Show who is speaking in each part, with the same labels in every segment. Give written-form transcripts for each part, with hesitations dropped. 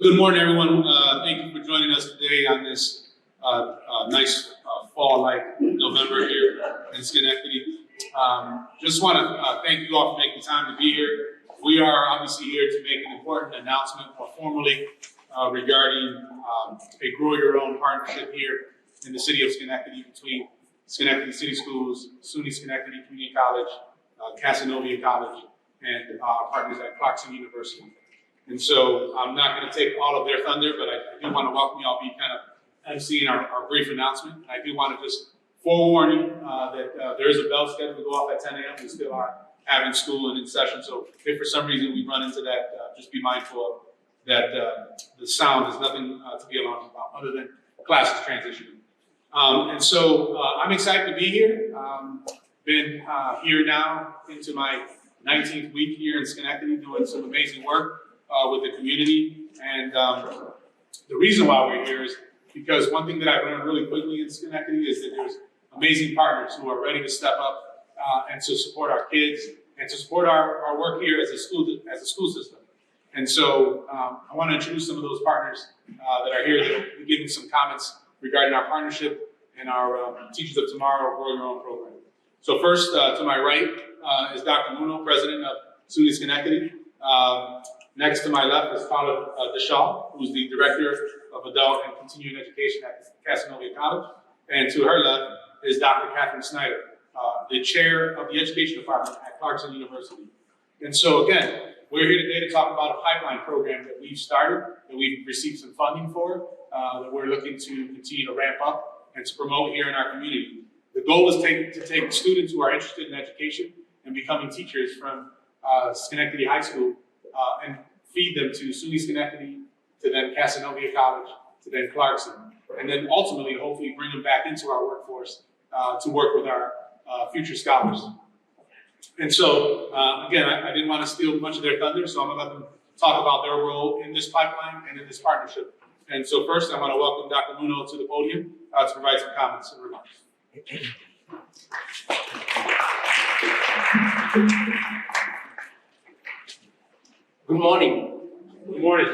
Speaker 1: Good morning, everyone. Thank you for joining us today on this nice fall-like November here in Schenectady. Just want to thank you all for making time to be here. We are obviously here to make an important announcement more formally regarding a Grow Your Own partnership here in the city of Schenectady between Schenectady City Schools, SUNY Schenectady Community College, Cazenovia College, and our partners at Clarkson University. And so I'm not going to take all of their thunder, but I do want to welcome you. I'll be kind of emceeing our brief announcement. I do want to just forewarn you that there is a bell scheduled to go off at 10 a.m. We still are having school and in session. So if for some reason we run into that, just be mindful of that the sound is nothing to be alarmed about other than classes transitioning. And so I'm excited to be here. Been here now into my 19th week here in Schenectady doing some amazing work with the community. And the reason why we're here is because one thing that I've learned really quickly in Schenectady is that there's amazing partners who are ready to step up and to support our kids and to support our work here as a school system. And so I want to introduce some of those partners that are here that will be giving some comments regarding our partnership and our Teachers of Tomorrow Grow Your Own program. So first, to my right is Dr. Muno, president of SUNY Schenectady. Next to my left is Paula Deshaw, who's the Director of Adult and Continuing Education at Cazenovia College. And to her left is Dr. Catherine Snyder, the Chair of the Education Department at Clarkson University. And so again, we're here today to talk about a pipeline program that we've started, that we've received some funding for, that we're looking to continue to ramp up and to promote here in our community. The goal is to take students who are interested in education and becoming teachers from Schenectady High School and feed them to SUNY Schenectady, to then Cazenovia College, to then Clarkson, and then ultimately, hopefully, bring them back into our workforce to work with our future scholars. And so, again, I didn't want to steal much of their thunder, so I'm going to let them talk about their role in this pipeline and in this partnership. And so first, I want to welcome Dr. Muno to the podium to provide some comments and remarks.
Speaker 2: Good morning.
Speaker 1: Good morning.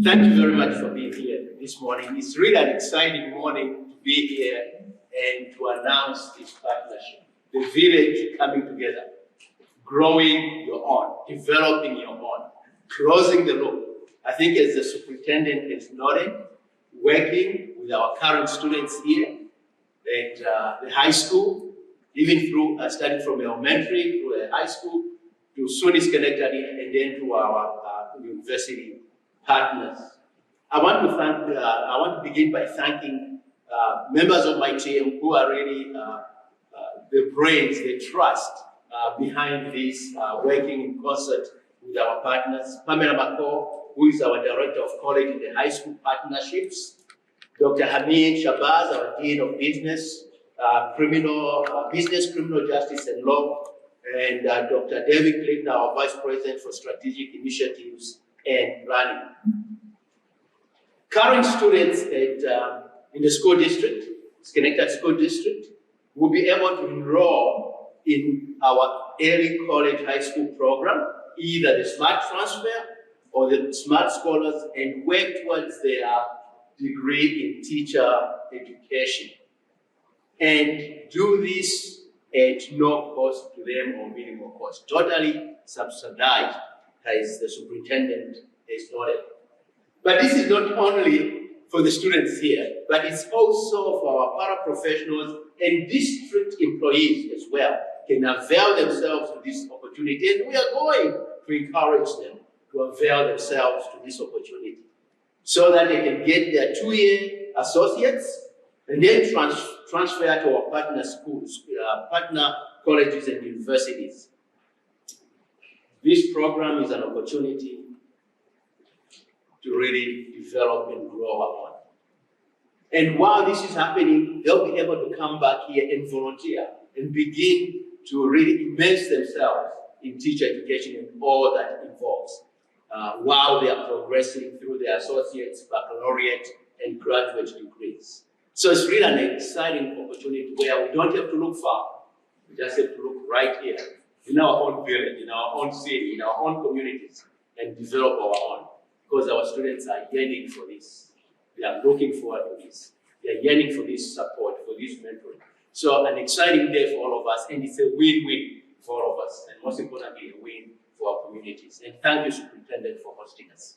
Speaker 2: Thank you very much for being here this morning. It's really an exciting morning to be here and to announce this partnership. The village coming together, growing your own, developing your own, closing the loop. I think as the superintendent has noted, working with our current students here at the high school, even through starting from elementary through the high school, to SUNY Schenectady, and then to our university partners. I want to begin by thanking members of my team who are really the brains, the trust behind this, working in concert with our partners. Pamela McCall, who is our Director of College and the High School Partnerships. Dr. Hamid Shabazz, our Dean of Business, Business, Criminal Justice and Law, and Dr. David Clinton, our Vice President for Strategic Initiatives and Planning. Current students in the school district, Schenectady School District, will be able to enroll in our early college high school program, either the Smart Transfer or the Smart Scholars, and work towards their degree in teacher education. And do this at no cost to them or minimal cost, totally subsidized, as the superintendent has noted. But this is not only for the students here, but it's also for our paraprofessionals and district employees as well, can avail themselves to this opportunity. And we are going to encourage them to avail themselves to this opportunity so that they can get their 2-year associates and then transfer to our partner schools, partner colleges and universities. This program is an opportunity to really develop and grow upon. And while this is happening, they'll be able to come back here and volunteer and begin to really immerse themselves in teacher education and all that involves while they are progressing through their associates, baccalaureate, and graduate degrees. So it's really an exciting opportunity where we don't have to look far. We just have to look right here in our own village, in our own city, in our own communities, and develop our own, because our students are yearning for this. They are looking forward to this. They are yearning for this support, for this mentoring. So an exciting day for all of us, and it's a win-win for all of us, and most importantly, a win for our communities. And thank you, Superintendent, for hosting us.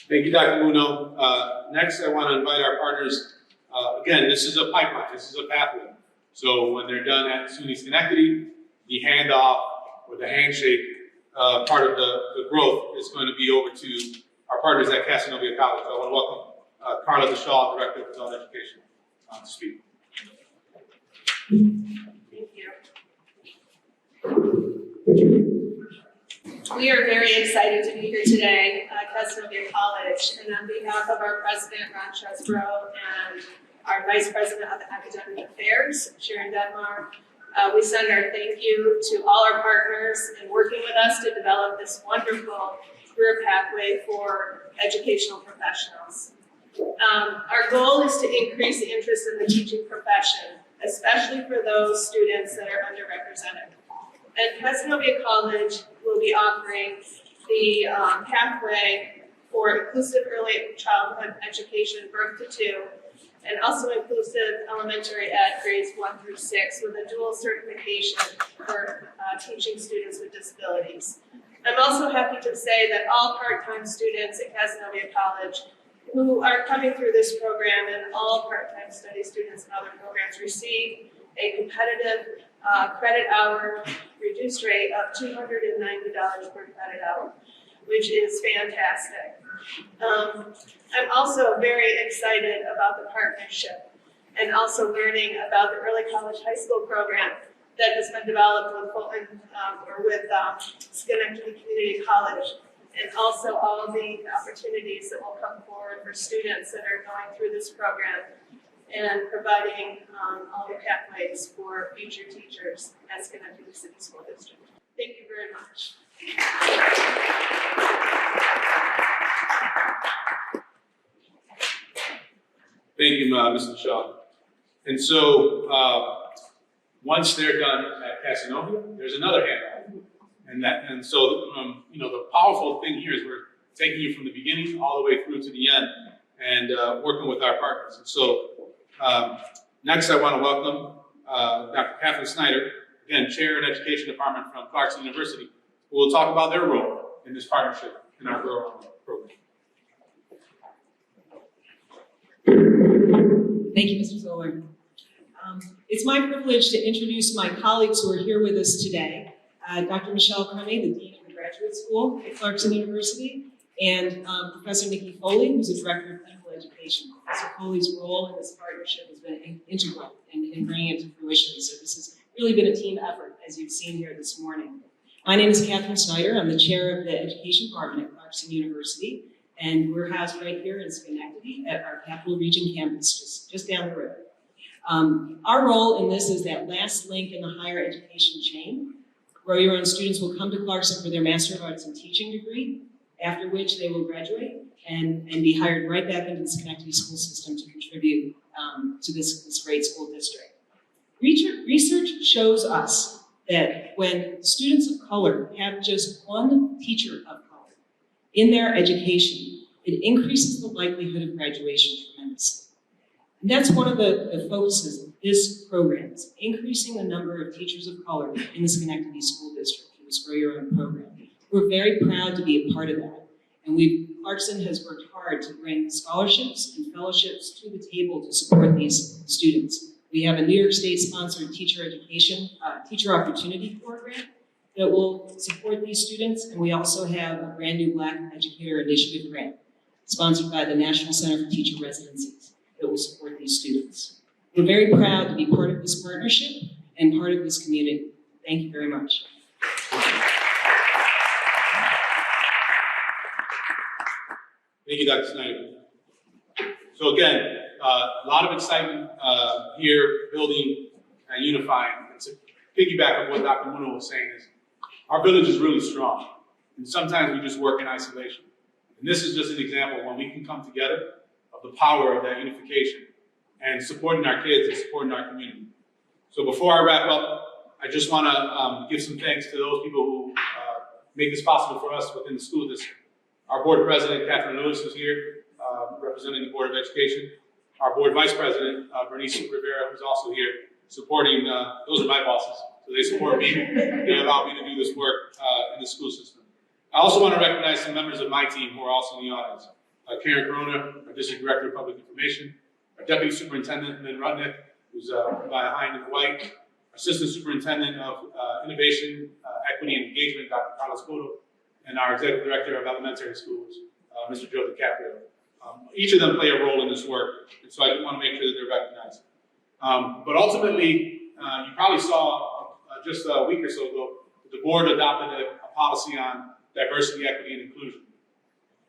Speaker 1: Thank you, Dr. Muno. Next, I want to invite our partners. Again, this is a pipeline. This is a pathway. So when they're done at SUNY Schenectady, the handoff or the handshake part of the growth is going to be over to our partners at Cazenovia College. I want to welcome Carla DeShaw, Director of Adult Education, to speak.
Speaker 3: Thank you. We are very excited to be here today at Cazenovia College, and on behalf of our president, Ron Chesbrough, and our vice president of academic affairs, Sharon Detmar, we send our thank you to all our partners in working with us to develop this wonderful career pathway for educational professionals. Our goal is to increase the interest in the teaching profession, especially for those students that are underrepresented. At Cazenovia College, we'll be offering the pathway for inclusive early childhood education, birth to 2, and also inclusive elementary ed grades 1 through 6 with a dual certification for teaching students with disabilities. I'm also happy to say that all part-time students at Cazenovia College who are coming through this program, and all part-time study students and other programs, receive a competitive credit hour reduced rate of $290 per credit hour, which is fantastic. I'm also very excited about the partnership and also learning about the early college high school program that has been developed with Fulton with Schenectady Community College, and also all of the opportunities that will come forward for students that are going through this program, and providing all the pathways for future teachers at Schenectady City School District. Thank you very much.
Speaker 1: Thank you, Mr. Shaw. And so once they're done at Cazenovia, there's another handoff. And so the powerful thing here is we're taking you from the beginning all the way through to the end and working with our partners. And so next I want to welcome Dr. Catherine Snyder, again, Chair in Education Department from Clarkson University, who will talk about their role in this partnership in our program.
Speaker 4: Thank you, Mr. Zoller. It's my privilege to introduce my colleagues who are here with us today. Dr. Michelle Crummy, the Dean of the Graduate School at Clarkson University, and Professor Nikki Foley, who's the Director of Clinical Education. Professor Foley's role in this partnership has been integral in bringing it to fruition. So this has really been a team effort, as you've seen here this morning. My name is Catherine Snyder. I'm the Chair of the Education Department at Clarkson University, and we're housed right here in Schenectady at our Capital Region campus, just down the road. Our role in this is that last link in the higher education chain. Grow Your Own students will come to Clarkson for their Master of Arts in Teaching degree, after which they will graduate and be hired right back into the Schenectady school system to contribute to this great school district. Research shows us that when students of color have just one teacher of color in their education, it increases the likelihood of graduation tremendously. And that's one of the focuses of this program, is increasing the number of teachers of color in the Schenectady School District through this Grow Your Own program. We're very proud to be a part of that. And Clarkson has worked hard to bring scholarships and fellowships to the table to support these students. We have a New York State-sponsored teacher opportunity program that will support these students, and we also have a brand new Black Educator Initiative grant sponsored by the National Center for Teacher Residencies that will support these students. We're very proud to be part of this partnership and part of this community. Thank you very much.
Speaker 1: Thank you, Dr. Snyder. So again, a lot of excitement here, building and unifying. And to piggyback on what Dr. Muno was saying is, our village is really strong, and sometimes we just work in isolation. And this is just an example when we can come together of the power of that unification and supporting our kids and supporting our community. So before I wrap up, I just want to give some thanks to those people who make this possible for us within the school district. Our board president, Catherine Lewis, is here, representing the Board of Education. Our board vice president, Bernice Rivera, who's also here, supporting, those are my bosses, so they support me. They allow me to do this work in the school system. I also want to recognize some members of my team who are also in the audience. Karen Corona, our district director of public information, our deputy superintendent, Lynn Rudnick, who's behind in the white, assistant superintendent of innovation, equity and engagement, Dr. Carlos Cotto, and our executive director of elementary schools, Mr. Joe DiCaprio. Each of them play a role in this work, and so I want to make sure that they're recognized. But ultimately, you probably saw just a week or so ago, the board adopted a policy on diversity, equity, and inclusion.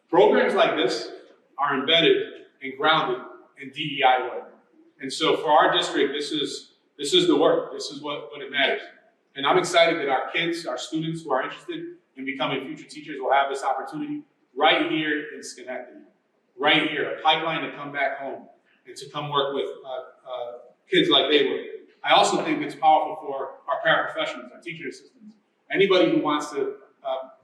Speaker 1: Programs like this are embedded and grounded in DEI work. And so for our district, this is the work. This is what it matters. And I'm excited that our kids, our students who are interested in becoming future teachers will have this opportunity right here in Schenectady. Right here, a pipeline to come back home and to come work with kids like they were. I also think it's powerful for our paraprofessionals, our teacher assistants, anybody who wants to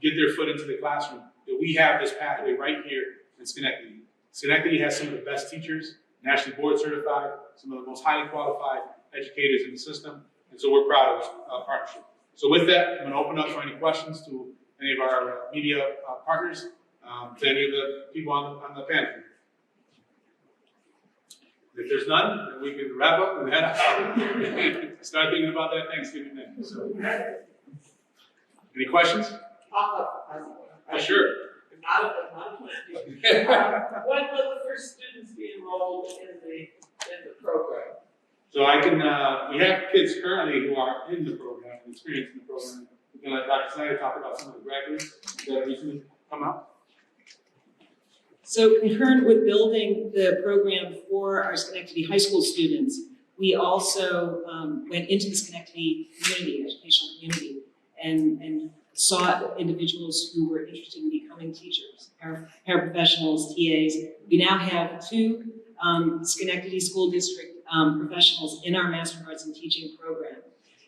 Speaker 1: get their foot into the classroom, that we have this pathway right here in Schenectady. Schenectady has some of the best teachers, nationally board certified, some of the most highly qualified educators in the system, and so we're proud of this partnership. So with that, I'm going to open up for any questions to any of our media partners, to any of the people on the panel. If there's none, then we can wrap up and head out. Start thinking about that Thanksgiving thing. So, any questions? Sure.
Speaker 5: When will the first students be enrolled in the program?
Speaker 1: So I can, we have kids currently who are in the program and experiencing the program. We can let Dr. Snyder talk about some of the graduates that recently come out.
Speaker 4: So concurrent with building the program for our Schenectady high school students, we also went into the Schenectady community, educational community, and sought individuals who were interested in becoming teachers, paraprofessionals, TAs. We now have 2 Schenectady School District professionals in our Master of Arts in Teaching program.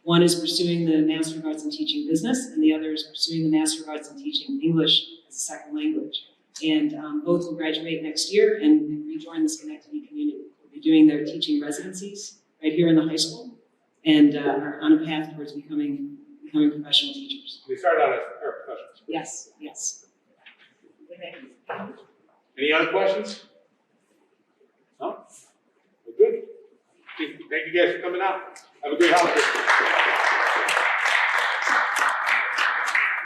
Speaker 4: One is pursuing the Master of Arts in Teaching Business, and the other is pursuing the Master of Arts in Teaching English as a second language. And both will graduate next year and rejoin the Schenectady community. They'll be doing their teaching residencies right here in the high school, and are on a path towards becoming professional teachers.
Speaker 1: They started out as paraprofessionals.
Speaker 4: Yes, yes.
Speaker 1: Any other questions? No? We're good. Thank you guys for coming out. Have a great holiday.